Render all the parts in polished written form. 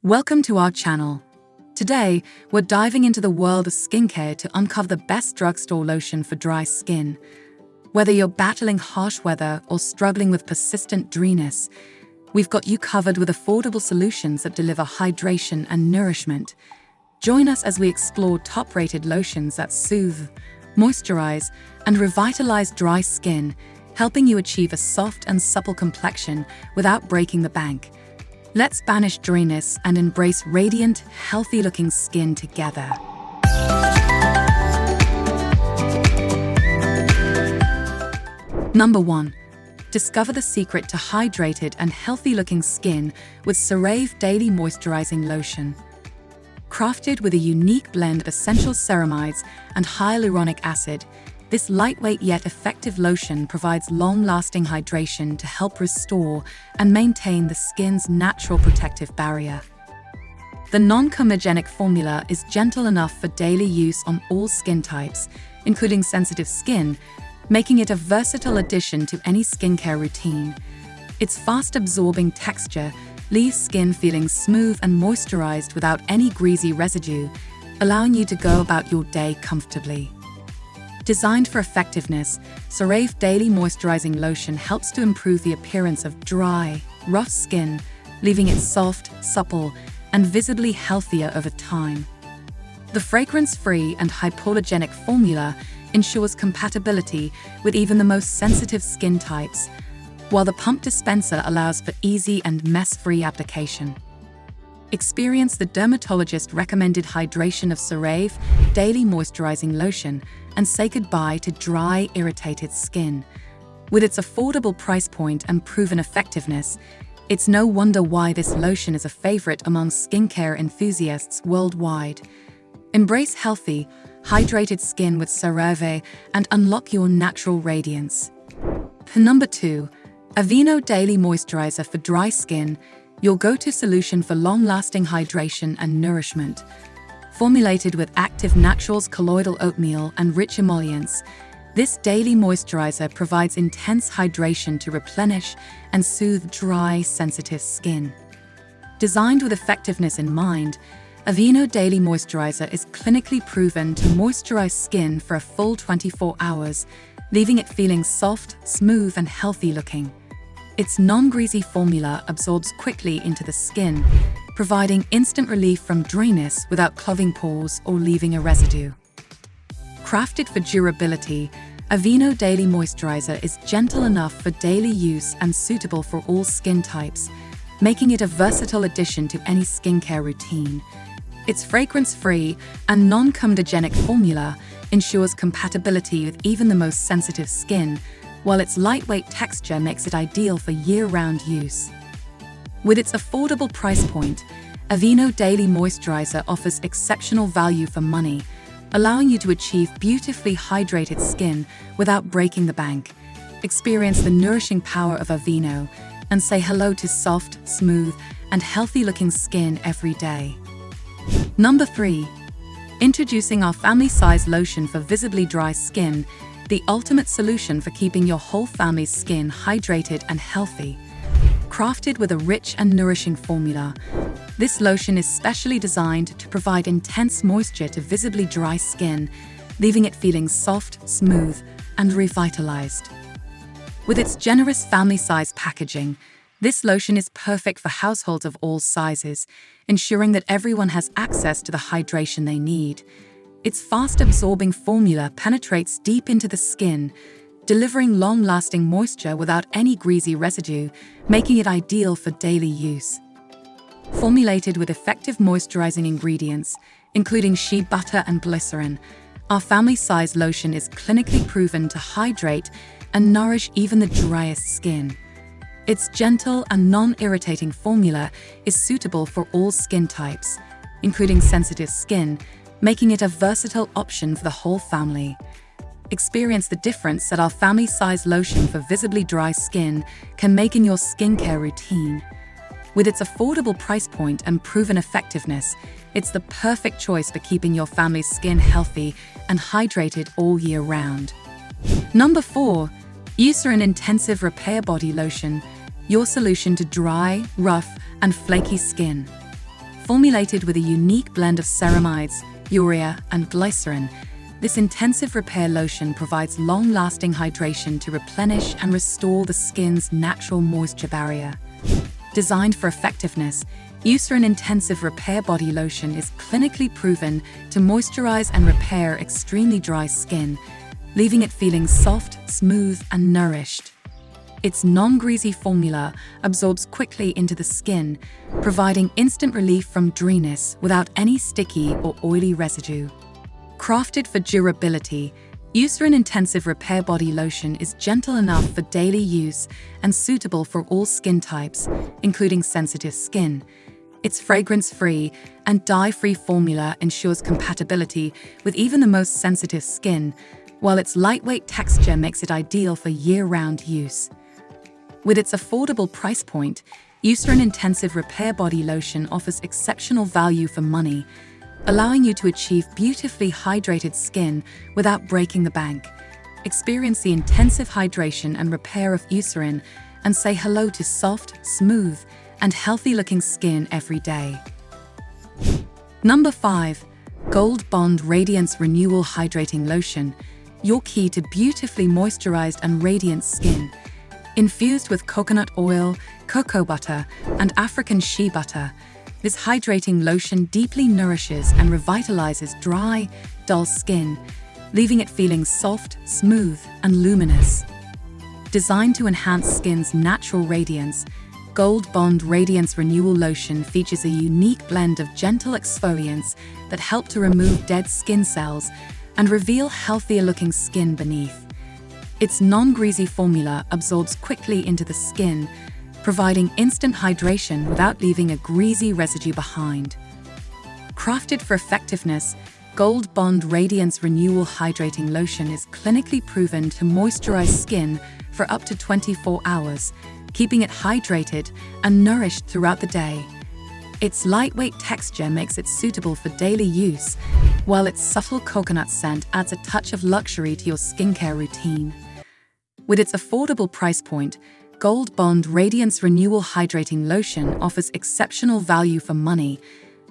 Welcome to our channel. Today, we're diving into the world of skincare to uncover the best drugstore lotion for dry skin. Whether you're battling harsh weather or struggling with persistent dryness, we've got you covered with affordable solutions that deliver hydration and nourishment. Join us as we explore top-rated lotions that soothe, moisturize, and revitalize dry skin, helping you achieve a soft and supple complexion without breaking the bank. Let's banish dryness and embrace radiant, healthy-looking skin together. Number 1. Discover the secret to hydrated and healthy-looking skin with CeraVe Daily Moisturizing Lotion. Crafted with a unique blend of essential ceramides and hyaluronic acid, this lightweight yet effective lotion provides long-lasting hydration to help restore and maintain the skin's natural protective barrier. The non-comedogenic formula is gentle enough for daily use on all skin types, including sensitive skin, making it a versatile addition to any skincare routine. Its fast-absorbing texture leaves skin feeling smooth and moisturized without any greasy residue, allowing you to go about your day comfortably. Designed for effectiveness, CeraVe Daily Moisturizing Lotion helps to improve the appearance of dry, rough skin, leaving it soft, supple, and visibly healthier over time. The fragrance-free and hypoallergenic formula ensures compatibility with even the most sensitive skin types, while the pump dispenser allows for easy and mess-free application. Experience the dermatologist-recommended hydration of CeraVe Daily Moisturizing Lotion and say goodbye to dry, irritated skin. With its affordable price point and proven effectiveness, it's no wonder why this lotion is a favorite among skincare enthusiasts worldwide. Embrace healthy, hydrated skin with CeraVe and unlock your natural radiance. Number 2. Aveeno Daily Moisturizer for dry skin, your go-to solution for long-lasting hydration and nourishment. Formulated with active naturals colloidal oatmeal and rich emollients, this daily moisturizer provides intense hydration to replenish and soothe dry, sensitive skin. Designed with effectiveness in mind, Aveeno Daily Moisturizer is clinically proven to moisturize skin for a full 24 hours, leaving it feeling soft, smooth, and healthy-looking. Its non-greasy formula absorbs quickly into the skin, providing instant relief from dryness without clogging pores or leaving a residue. Crafted for durability, Aveeno Daily Moisturizer is gentle enough for daily use and suitable for all skin types, making it a versatile addition to any skincare routine. Its fragrance-free and non-comedogenic formula ensures compatibility with even the most sensitive skin, while its lightweight texture makes it ideal for year-round use. With its affordable price point, Aveeno Daily Moisturizer offers exceptional value for money, allowing you to achieve beautifully hydrated skin without breaking the bank. Experience the nourishing power of Aveeno and say hello to soft, smooth, and healthy-looking skin every day. Number 3. Introducing our family-size lotion for visibly dry skin, the ultimate solution for keeping your whole family's skin hydrated and healthy. Crafted with a rich and nourishing formula, this lotion is specially designed to provide intense moisture to visibly dry skin, leaving it feeling soft, smooth, and revitalized. With its generous family-size packaging, this lotion is perfect for households of all sizes, ensuring that everyone has access to the hydration they need. Its fast-absorbing formula penetrates deep into the skin, delivering long-lasting moisture without any greasy residue, making it ideal for daily use. Formulated with effective moisturizing ingredients, including shea butter and glycerin, our family-size lotion is clinically proven to hydrate and nourish even the driest skin. Its gentle and non-irritating formula is suitable for all skin types, including sensitive skin, making it a versatile option for the whole family. Experience the difference that our family-size lotion for visibly dry skin can make in your skincare routine. With its affordable price point and proven effectiveness, it's the perfect choice for keeping your family's skin healthy and hydrated all year round. Number 4. Eucerin Intensive Repair Body Lotion, your solution to dry, rough, and flaky skin. Formulated with a unique blend of ceramides, urea, and glycerin, this intensive repair lotion provides long-lasting hydration to replenish and restore the skin's natural moisture barrier. Designed for effectiveness, Eucerin Intensive Repair Body Lotion is clinically proven to moisturize and repair extremely dry skin, leaving it feeling soft, smooth, and nourished. Its non-greasy formula absorbs quickly into the skin, providing instant relief from dryness without any sticky or oily residue. Crafted for durability, Eucerin Intensive Repair Body Lotion is gentle enough for daily use and suitable for all skin types, including sensitive skin. Its fragrance-free and dye-free formula ensures compatibility with even the most sensitive skin, while its lightweight texture makes it ideal for year-round use. With its affordable price point, Eucerin Intensive Repair Body Lotion offers exceptional value for money, allowing you to achieve beautifully hydrated skin without breaking the bank. Experience the intensive hydration and repair of Eucerin and say hello to soft, smooth, and healthy-looking skin every day. Number 5. Gold Bond Radiance Renewal Hydrating Lotion, your key to beautifully moisturized and radiant skin. Infused with coconut oil, cocoa butter, and African shea butter, this hydrating lotion deeply nourishes and revitalizes dry, dull skin, leaving it feeling soft, smooth, and luminous. Designed to enhance skin's natural radiance, Gold Bond Radiance Renewal Lotion features a unique blend of gentle exfoliants that help to remove dead skin cells and reveal healthier-looking skin beneath. Its non-greasy formula absorbs quickly into the skin, providing instant hydration without leaving a greasy residue behind. Crafted for effectiveness, Gold Bond Radiance Renewal Hydrating Lotion is clinically proven to moisturize skin for up to 24 hours, keeping it hydrated and nourished throughout the day. Its lightweight texture makes it suitable for daily use, while its subtle coconut scent adds a touch of luxury to your skincare routine. With its affordable price point, Gold Bond Radiance Renewal Hydrating Lotion offers exceptional value for money,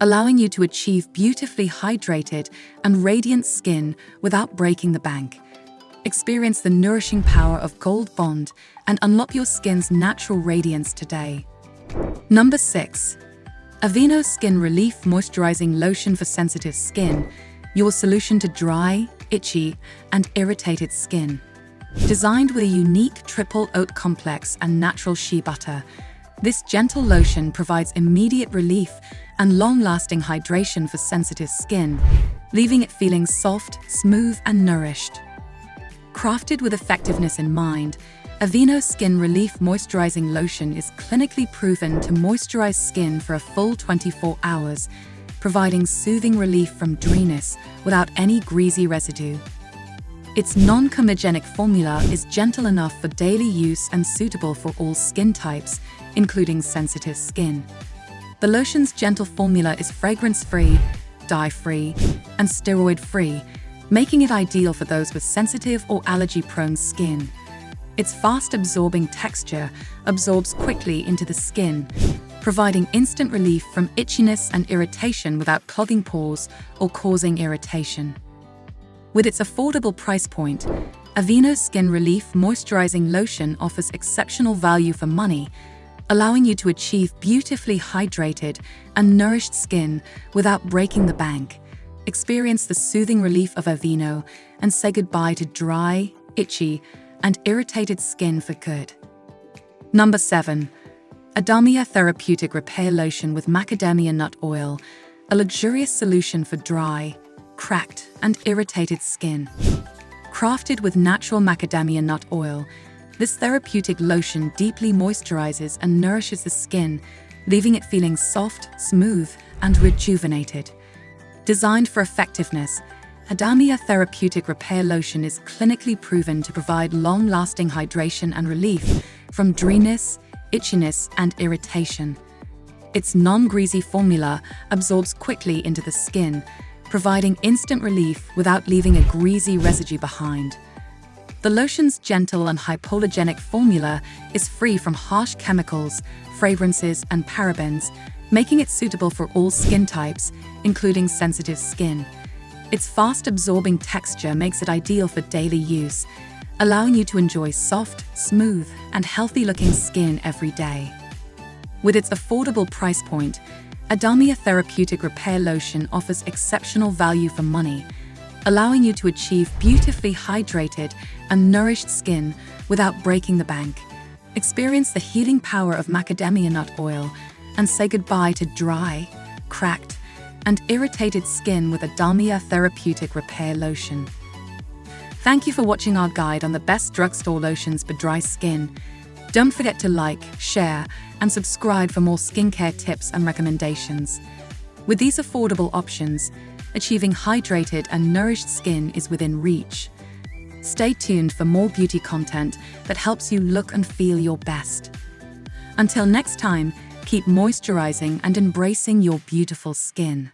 allowing you to achieve beautifully hydrated and radiant skin without breaking the bank. Experience the nourishing power of Gold Bond and unlock your skin's natural radiance today. Number 6. Aveeno Skin Relief Moisturizing Lotion for Sensitive Skin, your solution to dry, itchy, and irritated skin. Designed with a unique triple oat complex and natural shea butter, this gentle lotion provides immediate relief and long-lasting hydration for sensitive skin, leaving it feeling soft, smooth, and nourished. Crafted with effectiveness in mind, Aveeno Skin Relief Moisturizing Lotion is clinically proven to moisturize skin for a full 24 hours, providing soothing relief from dryness without any greasy residue. Its non-comedogenic formula is gentle enough for daily use and suitable for all skin types, including sensitive skin. The lotion's gentle formula is fragrance-free, dye-free, and steroid-free, making it ideal for those with sensitive or allergy-prone skin. Its fast-absorbing texture absorbs quickly into the skin, providing instant relief from itchiness and irritation without clogging pores or causing irritation. With its affordable price point, Aveeno Skin Relief Moisturizing Lotion offers exceptional value for money, allowing you to achieve beautifully hydrated and nourished skin without breaking the bank. Experience the soothing relief of Aveeno and say goodbye to dry, itchy, and irritated skin for good. Number 7. Adamia Therapeutic Repair Lotion with Macadamia Nut Oil, a luxurious solution for dry, cracked, and irritated skin. Crafted with natural macadamia nut oil, this therapeutic lotion deeply moisturizes and nourishes the skin, leaving it feeling soft, smooth, and rejuvenated. Designed for effectiveness, Adamia Therapeutic Repair Lotion is clinically proven to provide long-lasting hydration and relief from dryness, itchiness, and irritation. Its non-greasy formula absorbs quickly into the skin, providing instant relief without leaving a greasy residue behind. The lotion's gentle and hypoallergenic formula is free from harsh chemicals, fragrances, and parabens, making it suitable for all skin types, including sensitive skin. Its fast-absorbing texture makes it ideal for daily use, allowing you to enjoy soft, smooth, and healthy-looking skin every day. With its affordable price point, Adamia Therapeutic Repair Lotion offers exceptional value for money, allowing you to achieve beautifully hydrated and nourished skin without breaking the bank. Experience the healing power of macadamia nut oil and say goodbye to dry, cracked, and irritated skin with Adamia Therapeutic Repair Lotion. Thank you for watching our guide on the best drugstore lotions for dry skin. Don't forget to like, share, and subscribe for more skincare tips and recommendations. With these affordable options, achieving hydrated and nourished skin is within reach. Stay tuned for more beauty content that helps you look and feel your best. Until next time, keep moisturizing and embracing your beautiful skin.